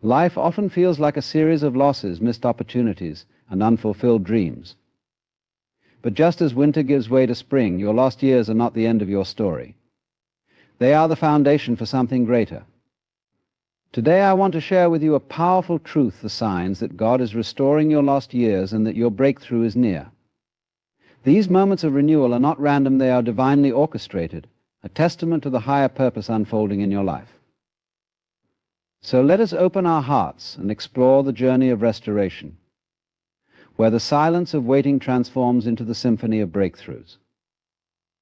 Life often feels like a series of losses, missed opportunities, and unfulfilled dreams. But just as winter gives way to spring, your lost years are not the end of your story. They are the foundation for something greater. Today I want to share with you a powerful truth, the signs that God is restoring your lost years and that your breakthrough is near. These moments of renewal are not random, they are divinely orchestrated, a testament to the higher purpose unfolding in your life. So let us open our hearts and explore the journey of restoration, where the silence of waiting transforms into the symphony of breakthroughs.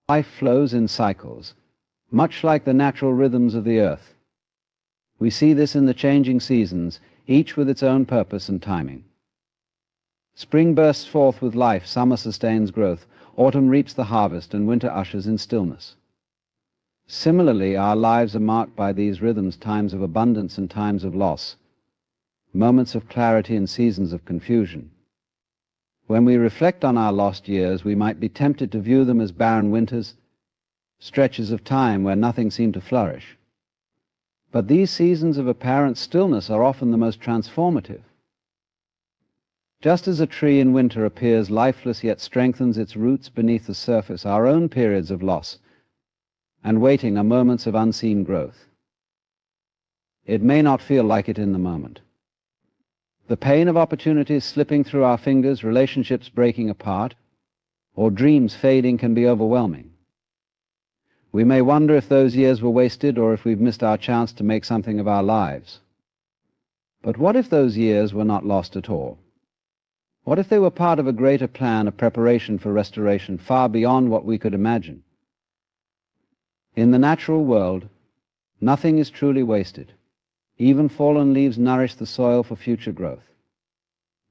Life flows in cycles, much like the natural rhythms of the earth. We see this in the changing seasons, each with its own purpose and timing. Spring bursts forth with life, summer sustains growth, autumn reaps the harvest, and winter ushers in stillness. Similarly, our lives are marked by these rhythms, times of abundance and times of loss, moments of clarity and seasons of confusion. When we reflect on our lost years, we might be tempted to view them as barren winters, stretches of time where nothing seemed to flourish. But these seasons of apparent stillness are often the most transformative. Just as a tree in winter appears lifeless yet strengthens its roots beneath the surface, our own periods of loss and waiting are moments of unseen growth. It may not feel like it in the moment. The pain of opportunities slipping through our fingers, relationships breaking apart, or dreams fading can be overwhelming. We may wonder if those years were wasted or if we've missed our chance to make something of our lives. But what if those years were not lost at all? What if they were part of a greater plan, a preparation for restoration far beyond what we could imagine? In the natural world, nothing is truly wasted. Even fallen leaves nourish the soil for future growth.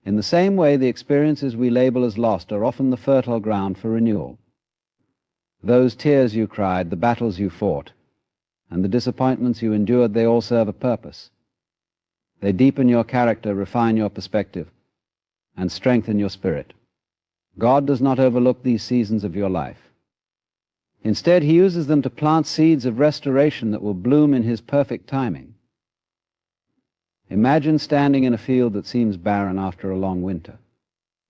In the same way, the experiences we label as lost are often the fertile ground for renewal. Those tears you cried, the battles you fought, and the disappointments you endured, they all serve a purpose. They deepen your character, refine your perspective, and strengthen your spirit. God does not overlook these seasons of your life. Instead, He uses them to plant seeds of restoration that will bloom in His perfect timing. Imagine standing in a field that seems barren after a long winter.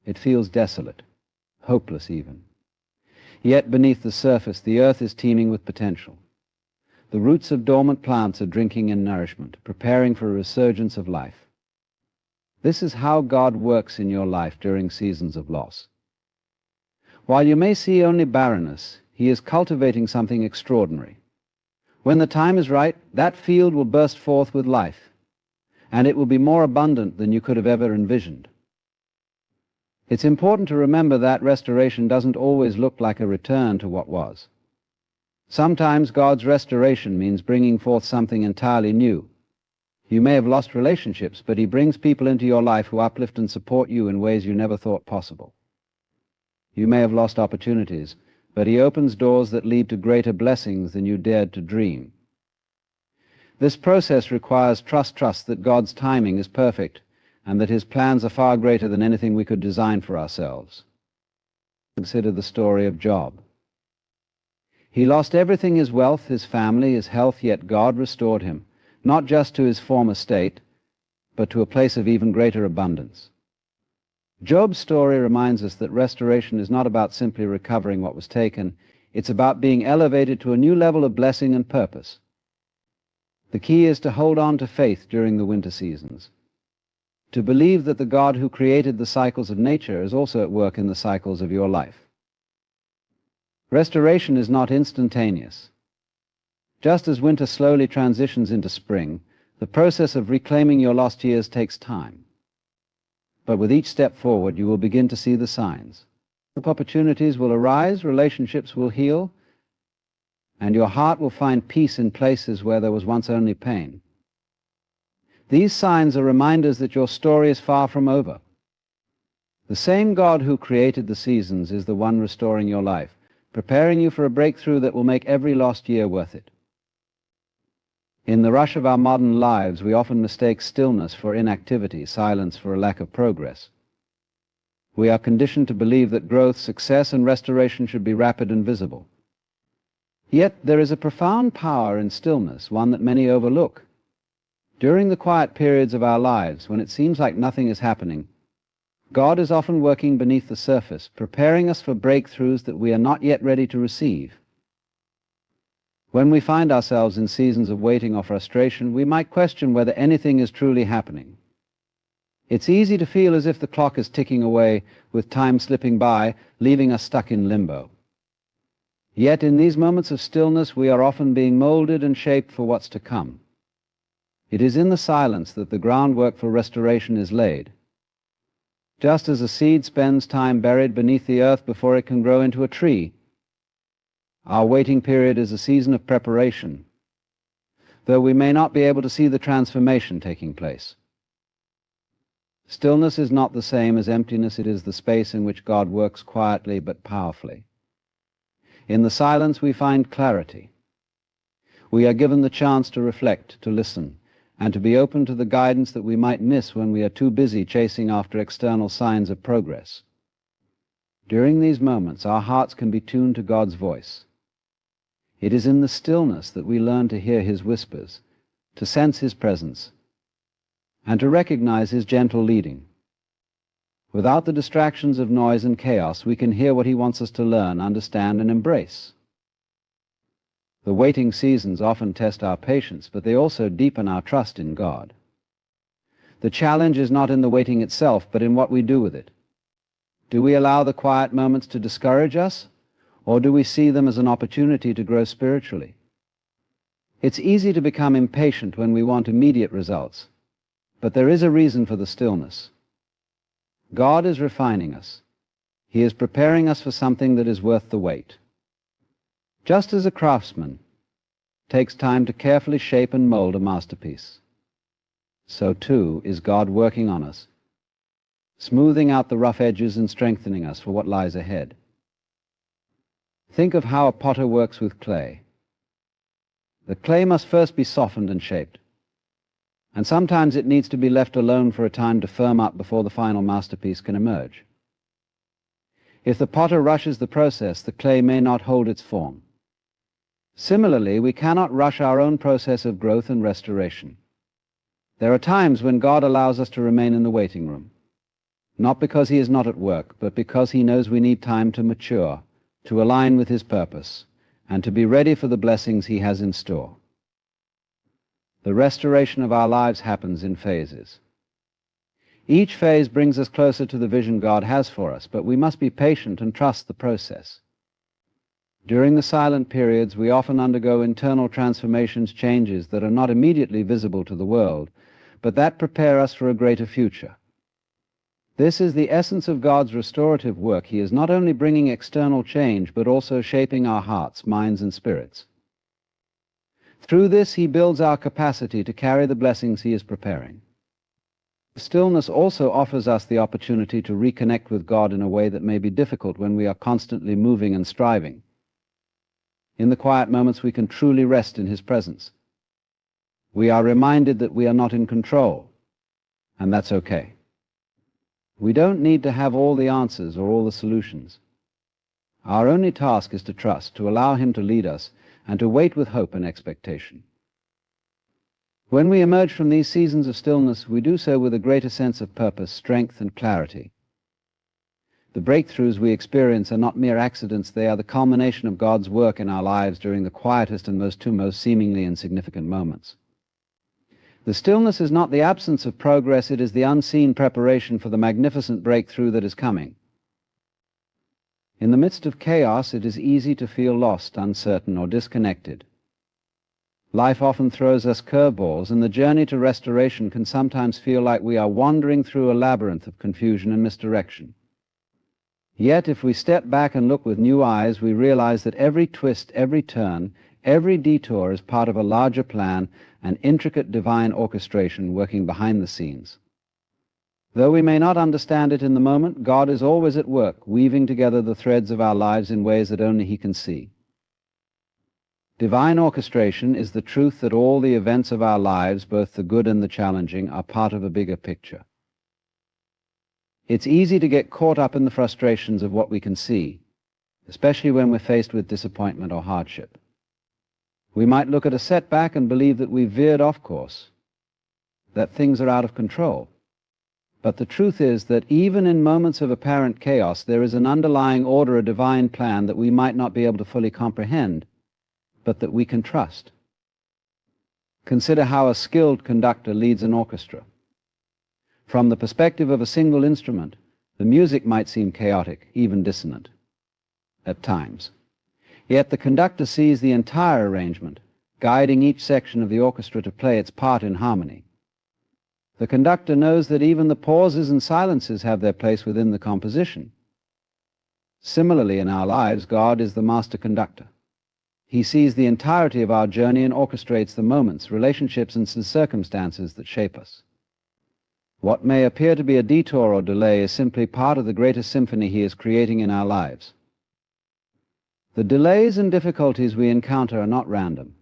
It feels desolate, hopeless even. Yet beneath the surface, the earth is teeming with potential. The roots of dormant plants are drinking in nourishment, preparing for a resurgence of life. This is how God works in your life during seasons of loss. While you may see only barrenness, He is cultivating something extraordinary. When the time is right, that field will burst forth with life, and it will be more abundant than you could have ever envisioned. It's important to remember that restoration doesn't always look like a return to what was. Sometimes God's restoration means bringing forth something entirely new. You may have lost relationships, but He brings people into your life who uplift and support you in ways you never thought possible. You may have lost opportunities, but He opens doors that lead to greater blessings than you dared to dream. This process requires trust that God's timing is perfect and that His plans are far greater than anything we could design for ourselves. Consider the story of Job. He lost everything, his wealth, his family, his health, yet God restored him, not just to his former state, but to a place of even greater abundance. Job's story reminds us that restoration is not about simply recovering what was taken. It's about being elevated to a new level of blessing and purpose. The key is to hold on to faith during the winter seasons, to believe that the God who created the cycles of nature is also at work in the cycles of your life. Restoration is not instantaneous. Just as winter slowly transitions into spring, the process of reclaiming your lost years takes time. But with each step forward, you will begin to see the signs. Opportunities will arise, relationships will heal, and your heart will find peace in places where there was once only pain. These signs are reminders that your story is far from over. The same God who created the seasons is the one restoring your life, preparing you for a breakthrough that will make every lost year worth it. In the rush of our modern lives, we often mistake stillness for inactivity, silence for a lack of progress. We are conditioned to believe that growth, success, and restoration should be rapid and visible. Yet there is a profound power in stillness, one that many overlook. During the quiet periods of our lives, when it seems like nothing is happening, God is often working beneath the surface, preparing us for breakthroughs that we are not yet ready to receive. When we find ourselves in seasons of waiting or frustration, we might question whether anything is truly happening. It's easy to feel as if the clock is ticking away, with time slipping by, leaving us stuck in limbo. Yet in these moments of stillness, we are often being molded and shaped for what's to come. It is in the silence that the groundwork for restoration is laid. Just as a seed spends time buried beneath the earth before it can grow into a tree, our waiting period is a season of preparation, though we may not be able to see the transformation taking place. Stillness is not the same as emptiness. It is the space in which God works quietly but powerfully. In the silence we find clarity. We are given the chance to reflect, to listen, and to be open to the guidance that we might miss when we are too busy chasing after external signs of progress. During these moments, our hearts can be tuned to God's voice. It is in the stillness that we learn to hear His whispers, to sense His presence, and to recognize His gentle leading. Without the distractions of noise and chaos, we can hear what He wants us to learn, understand, and embrace. The waiting seasons often test our patience, but they also deepen our trust in God. The challenge is not in the waiting itself, but in what we do with it. Do we allow the quiet moments to discourage us, or do we see them as an opportunity to grow spiritually? It's easy to become impatient when we want immediate results, but there is a reason for the stillness. God is refining us. He is preparing us for something that is worth the wait. Just as a craftsman takes time to carefully shape and mold a masterpiece, so too is God working on us, smoothing out the rough edges and strengthening us for what lies ahead. Think of how a potter works with clay. The clay must first be softened and shaped, and sometimes it needs to be left alone for a time to firm up before the final masterpiece can emerge. If the potter rushes the process, the clay may not hold its form. Similarly, we cannot rush our own process of growth and restoration. There are times when God allows us to remain in the waiting room, not because He is not at work, but because He knows we need time to mature, to align with His purpose, and to be ready for the blessings He has in store. The restoration of our lives happens in phases. Each phase brings us closer to the vision God has for us, but we must be patient and trust the process. During the silent periods, we often undergo internal transformations, changes that are not immediately visible to the world, but that prepare us for a greater future. This is the essence of God's restorative work. He is not only bringing external change, but also shaping our hearts, minds, and spirits. Through this, He builds our capacity to carry the blessings He is preparing. Stillness also offers us the opportunity to reconnect with God in a way that may be difficult when we are constantly moving and striving. In the quiet moments, we can truly rest in His presence. We are reminded that we are not in control, and that's okay. We don't need to have all the answers or all the solutions. Our only task is to trust, to allow Him to lead us, and to wait with hope and expectation. When we emerge from these seasons of stillness, we do so with a greater sense of purpose, strength, and clarity. The breakthroughs we experience are not mere accidents. They are the culmination of God's work in our lives during the quietest and most seemingly insignificant moments. The stillness is not the absence of progress, it is the unseen preparation for the magnificent breakthrough that is coming. In the midst of chaos, it is easy to feel lost, uncertain, or disconnected. Life often throws us curveballs, and the journey to restoration can sometimes feel like we are wandering through a labyrinth of confusion and misdirection. Yet, if we step back and look with new eyes, we realize that every twist, every turn, every detour is part of a larger plan, an intricate divine orchestration working behind the scenes. Though we may not understand it in the moment, God is always at work, weaving together the threads of our lives in ways that only He can see. Divine orchestration is the truth that all the events of our lives, both the good and the challenging, are part of a bigger picture. It's easy to get caught up in the frustrations of what we can see, especially when we're faced with disappointment or hardship. We might look at a setback and believe that we've veered off course. that things are out of control. But the truth is that even in moments of apparent chaos, there is an underlying order, a divine plan that we might not be able to fully comprehend, but that we can trust. Consider how a skilled conductor leads an orchestra. From the perspective of a single instrument, the music might seem chaotic, even dissonant, at times. Yet the conductor sees the entire arrangement, guiding each section of the orchestra to play its part in harmony. The conductor knows that even the pauses and silences have their place within the composition. Similarly, in our lives, God is the master conductor. He sees the entirety of our journey and orchestrates the moments, relationships, and circumstances that shape us. What may appear to be a detour or delay is simply part of the greater symphony He is creating in our lives. The delays and difficulties we encounter are not random.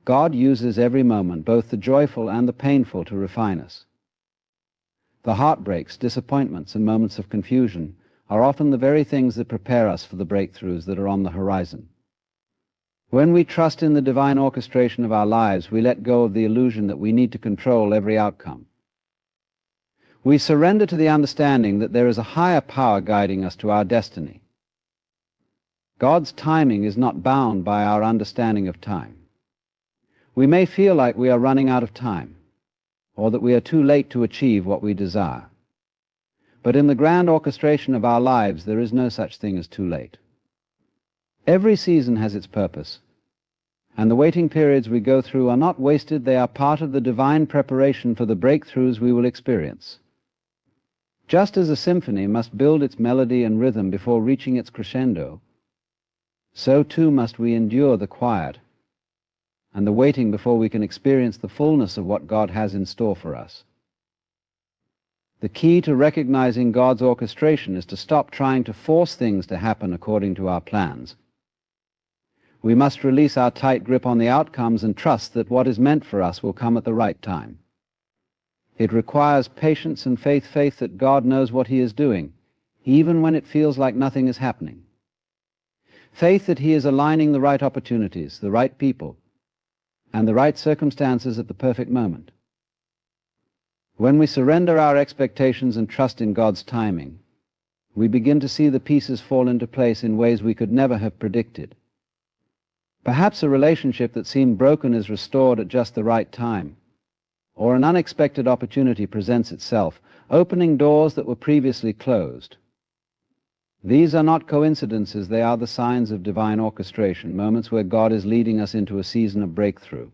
God uses every moment, both the joyful and the painful, to refine us. The heartbreaks, disappointments, and moments of confusion are often the very things that prepare us for the breakthroughs that are on the horizon. When we trust in the divine orchestration of our lives, we let go of the illusion that we need to control every outcome. We surrender to the understanding that there is a higher power guiding us to our destiny. God's timing is not bound by our understanding of time. We may feel like we are running out of time, or that we are too late to achieve what we desire. But in the grand orchestration of our lives, there is no such thing as too late. Every season has its purpose, and the waiting periods we go through are not wasted. They are part of the divine preparation for the breakthroughs we will experience. Just as a symphony must build its melody and rhythm before reaching its crescendo, so too must we endure the quiet and the waiting before we can experience the fullness of what God has in store for us. The key to recognizing God's orchestration is to stop trying to force things to happen according to our plans. We must release our tight grip on the outcomes and trust that what is meant for us will come at the right time. It requires patience and faith that God knows what He is doing, even when it feels like nothing is happening. Faith that He is aligning the right opportunities, the right people, and the right circumstances at the perfect moment. When we surrender our expectations and trust in God's timing, we begin to see the pieces fall into place in ways we could never have predicted. Perhaps a relationship that seemed broken is restored at just the right time, or an unexpected opportunity presents itself, opening doors that were previously closed. These are not coincidences, they are the signs of divine orchestration, moments where God is leading us into a season of breakthrough.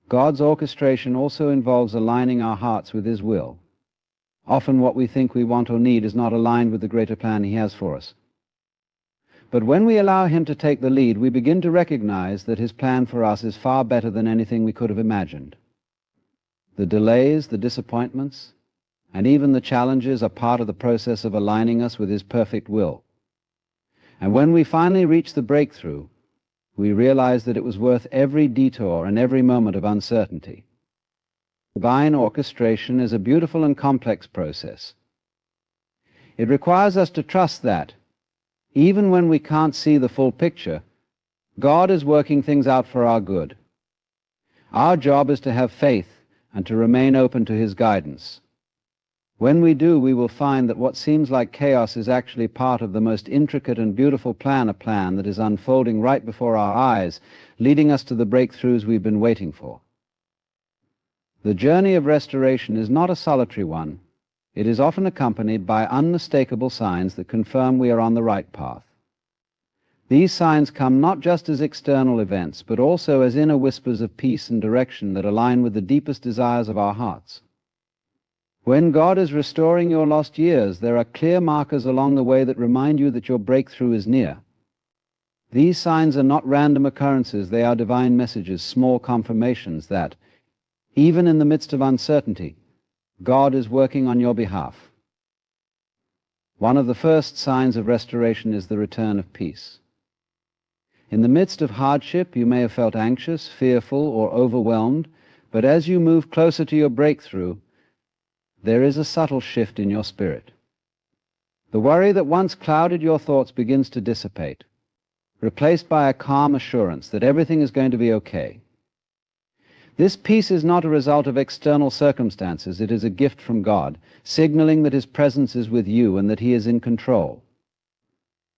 God's orchestration also involves aligning our hearts with His will. Often what we think we want or need is not aligned with the greater plan He has for us. But when we allow Him to take the lead, we begin to recognize that His plan for us is far better than anything we could have imagined. The delays, the disappointments, and even the challenges are part of the process of aligning us with His perfect will. And when we finally reach the breakthrough, we realize that it was worth every detour and every moment of uncertainty. Divine orchestration is a beautiful and complex process. It requires us to trust that, even when we can't see the full picture, God is working things out for our good. Our job is to have faith and to remain open to His guidance. When we do, we will find that what seems like chaos is actually part of the most intricate and beautiful plan that is unfolding right before our eyes, leading us to the breakthroughs we've been waiting for. The journey of restoration is not a solitary one. It is often accompanied by unmistakable signs that confirm we are on the right path. These signs come not just as external events, but also as inner whispers of peace and direction that align with the deepest desires of our hearts. When God is restoring your lost years, there are clear markers along the way that remind you that your breakthrough is near. These signs are not random occurrences, they are divine messages, small confirmations that, even in the midst of uncertainty, God is working on your behalf. One of the first signs of restoration is the return of peace. In the midst of hardship, you may have felt anxious, fearful, or overwhelmed, but as you move closer to your breakthrough, there is a subtle shift in your spirit. The worry that once clouded your thoughts begins to dissipate, replaced by a calm assurance that everything is going to be okay. This peace is not a result of external circumstances. It is a gift from God, signaling that His presence is with you and that He is in control.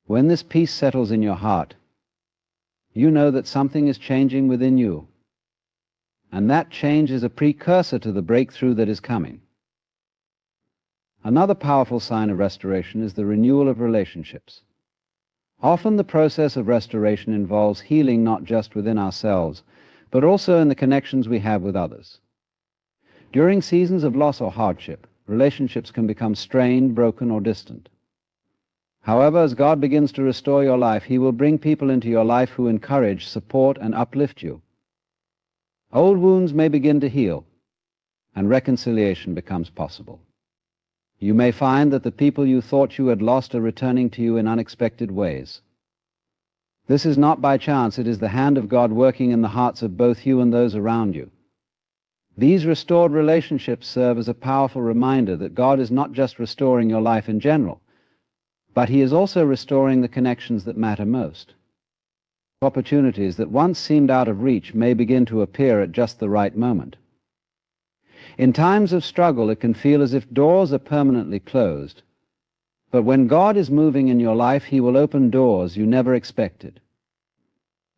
When this peace settles in your heart, you know that something is changing within you, and that change is a precursor to the breakthrough that is coming. Another powerful sign of restoration is the renewal of relationships. Often the process of restoration involves healing not just within ourselves, but also in the connections we have with others. During seasons of loss or hardship, relationships can become strained, broken, or distant. However, as God begins to restore your life, He will bring people into your life who encourage, support, and uplift you. Old wounds may begin to heal, and reconciliation becomes possible. You may find that the people you thought you had lost are returning to you in unexpected ways. This is not by chance. It is the hand of God working in the hearts of both you and those around you. These restored relationships serve as a powerful reminder that God is not just restoring your life in general, but He is also restoring the connections that matter most. Opportunities that once seemed out of reach may begin to appear at just the right moment. In times of struggle, it can feel as if doors are permanently closed. But when God is moving in your life, He will open doors you never expected.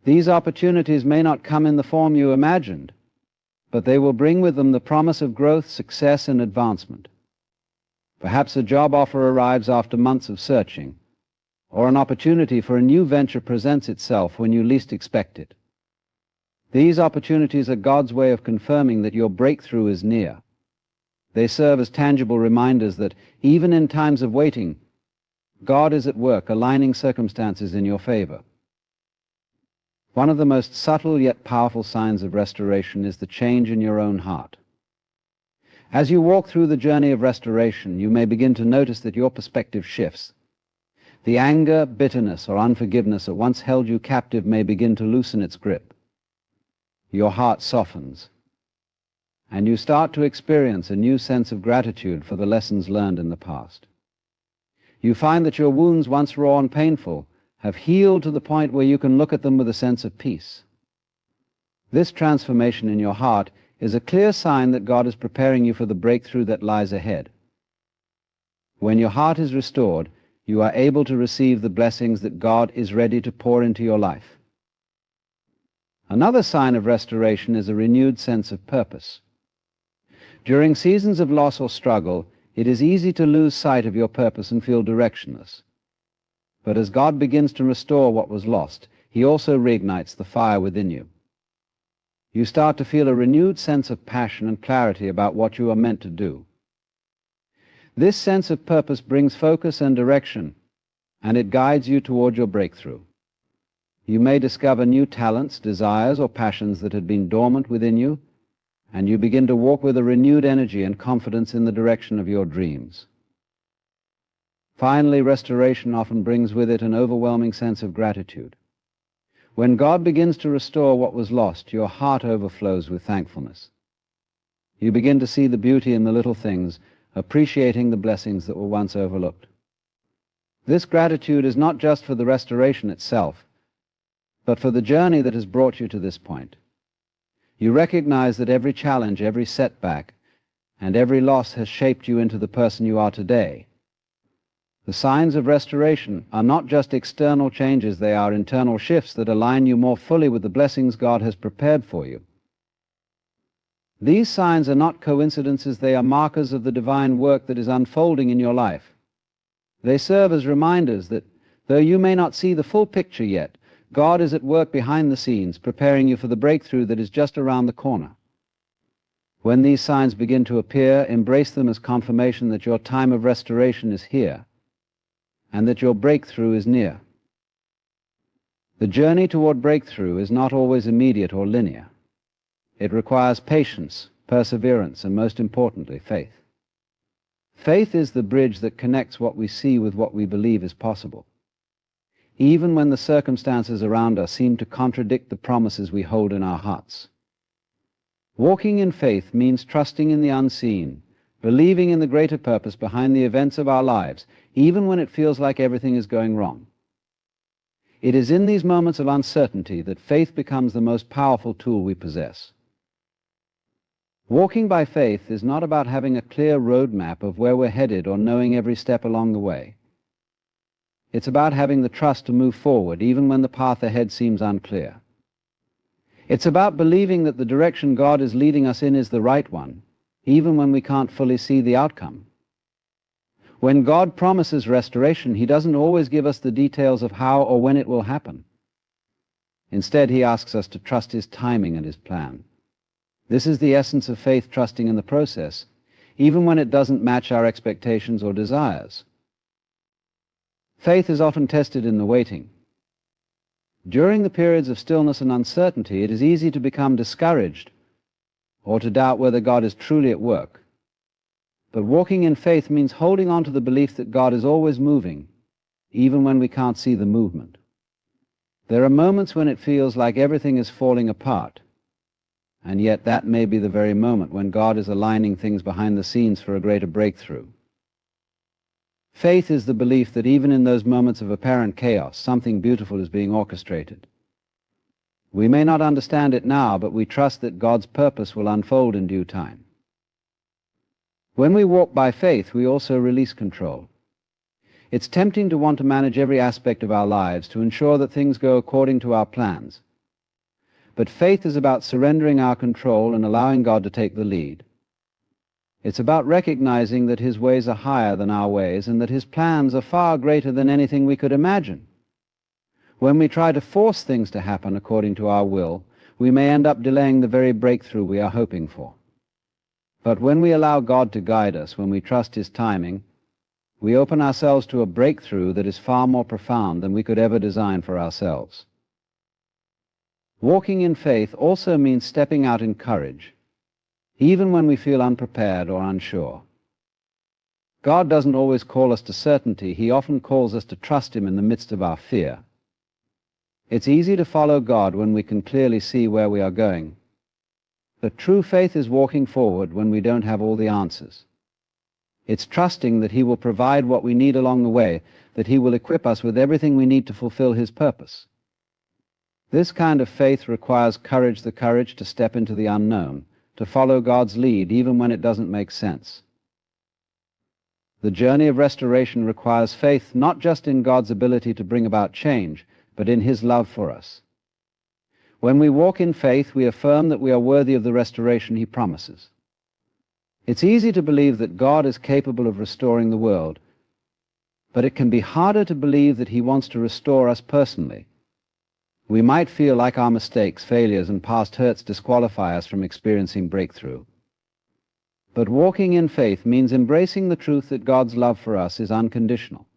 These opportunities may not come in the form you imagined, but they will bring with them the promise of growth, success, and advancement. Perhaps a job offer arrives after months of searching, or an opportunity for a new venture presents itself when you least expect it. These opportunities are God's way of confirming that your breakthrough is near. They serve as tangible reminders that, even in times of waiting, God is at work aligning circumstances in your favor. One of the most subtle yet powerful signs of restoration is the change in your own heart. As you walk through the journey of restoration, you may begin to notice that your perspective shifts. The anger, bitterness, or unforgiveness that once held you captive may begin to loosen its grip. Your heart softens, and you start to experience a new sense of gratitude for the lessons learned in the past. You find that your wounds, once raw and painful, have healed to the point where you can look at them with a sense of peace. This transformation in your heart is a clear sign that God is preparing you for the breakthrough that lies ahead. When your heart is restored, you are able to receive the blessings that God is ready to pour into your life. Another sign of restoration is a renewed sense of purpose. During seasons of loss or struggle, it is easy to lose sight of your purpose and feel directionless. But as God begins to restore what was lost, He also reignites the fire within you. You start to feel a renewed sense of passion and clarity about what you are meant to do. This sense of purpose brings focus and direction, and it guides you toward your breakthrough. You may discover new talents, desires, or passions that had been dormant within you, and you begin to walk with a renewed energy and confidence in the direction of your dreams. Finally, restoration often brings with it an overwhelming sense of gratitude. When God begins to restore what was lost, your heart overflows with thankfulness. You begin to see the beauty in the little things, appreciating the blessings that were once overlooked. This gratitude is not just for the restoration itself, but for the journey that has brought you to this point. You recognize that every challenge, every setback, and every loss has shaped you into the person you are today. The signs of restoration are not just external changes, they are internal shifts that align you more fully with the blessings God has prepared for you. These signs are not coincidences, they are markers of the divine work that is unfolding in your life. They serve as reminders that, though you may not see the full picture yet, God is at work behind the scenes, preparing you for the breakthrough that is just around the corner. When these signs begin to appear, embrace them as confirmation that your time of restoration is here, and that your breakthrough is near. The journey toward breakthrough is not always immediate or linear. It requires patience, perseverance, and most importantly, faith. Faith is the bridge that connects what we see with what we believe is possible. Even when the circumstances around us seem to contradict the promises we hold in our hearts. Walking in faith means trusting in the unseen, believing in the greater purpose behind the events of our lives, even when it feels like everything is going wrong. It is in these moments of uncertainty that faith becomes the most powerful tool we possess. Walking by faith is not about having a clear roadmap of where we're headed or knowing every step along the way. It's about having the trust to move forward even when the path ahead seems unclear. It's about believing that the direction God is leading us in is the right one, even when we can't fully see the outcome. When God promises restoration, He doesn't always give us the details of how or when it will happen. Instead, He asks us to trust His timing and His plan. This is the essence of faith, trusting in the process, even when it doesn't match our expectations or desires. Faith is often tested in the waiting. During the periods of stillness and uncertainty, it is easy to become discouraged or to doubt whether God is truly at work. But walking in faith means holding on to the belief that God is always moving, even when we can't see the movement. There are moments when it feels like everything is falling apart, and yet that may be the very moment when God is aligning things behind the scenes for a greater breakthrough. Faith is the belief that even in those moments of apparent chaos, something beautiful is being orchestrated. We may not understand it now, but we trust that God's purpose will unfold in due time. When we walk by faith, we also release control. It's tempting to want to manage every aspect of our lives to ensure that things go according to our plans. But faith is about surrendering our control and allowing God to take the lead. It's about recognizing that His ways are higher than our ways and that His plans are far greater than anything we could imagine. When we try to force things to happen according to our will, we may end up delaying the very breakthrough we are hoping for. But when we allow God to guide us, when we trust His timing, we open ourselves to a breakthrough that is far more profound than we could ever design for ourselves. Walking in faith also means stepping out in courage, even when we feel unprepared or unsure. God doesn't always call us to certainty. He often calls us to trust Him in the midst of our fear. It's easy to follow God when we can clearly see where we are going. But true faith is walking forward when we don't have all the answers. It's trusting that He will provide what we need along the way, that He will equip us with everything we need to fulfill His purpose. This kind of faith requires courage, the courage to step into the unknown, to follow God's lead even when it doesn't make sense. The journey of restoration requires faith not just in God's ability to bring about change, but in His love for us. When we walk in faith, we affirm that we are worthy of the restoration He promises. It's easy to believe that God is capable of restoring the world, but it can be harder to believe that He wants to restore us personally. We might feel like our mistakes, failures, and past hurts disqualify us from experiencing breakthrough. But walking in faith means embracing the truth that God's love for us is unconditional,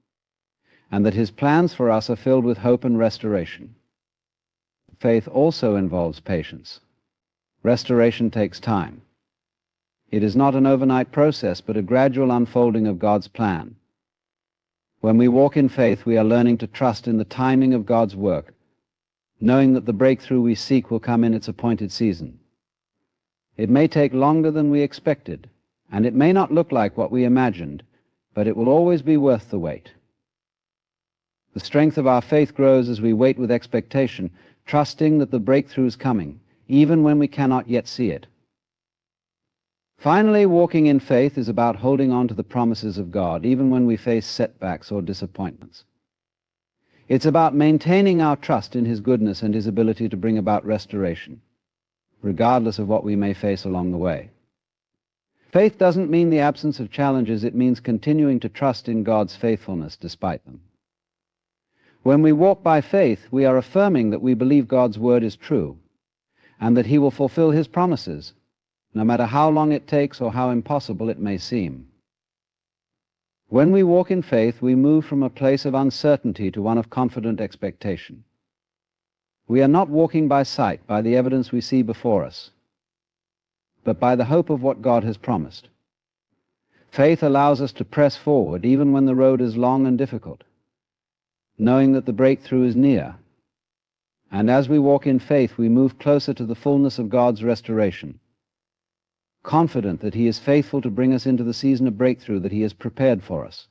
and that His plans for us are filled with hope and restoration. Faith also involves patience. Restoration takes time. It is not an overnight process, but a gradual unfolding of God's plan. When we walk in faith, we are learning to trust in the timing of God's work, knowing that the breakthrough we seek will come in its appointed season. It may take longer than we expected, and it may not look like what we imagined, but it will always be worth the wait. The strength of our faith grows as we wait with expectation, trusting that the breakthrough is coming, even when we cannot yet see it. Finally, walking in faith is about holding on to the promises of God, even when we face setbacks or disappointments. It's about maintaining our trust in His goodness and His ability to bring about restoration, regardless of what we may face along the way. Faith doesn't mean the absence of challenges. It means continuing to trust in God's faithfulness despite them. When we walk by faith, we are affirming that we believe God's word is true, and that He will fulfill His promises, no matter how long it takes or how impossible it may seem. When we walk in faith, we move from a place of uncertainty to one of confident expectation. We are not walking by sight, by the evidence we see before us, but by the hope of what God has promised. Faith allows us to press forward even when the road is long and difficult, knowing that the breakthrough is near. And as we walk in faith, we move closer to the fullness of God's restoration, confident that He is faithful to bring us into the season of breakthrough that He has prepared for us.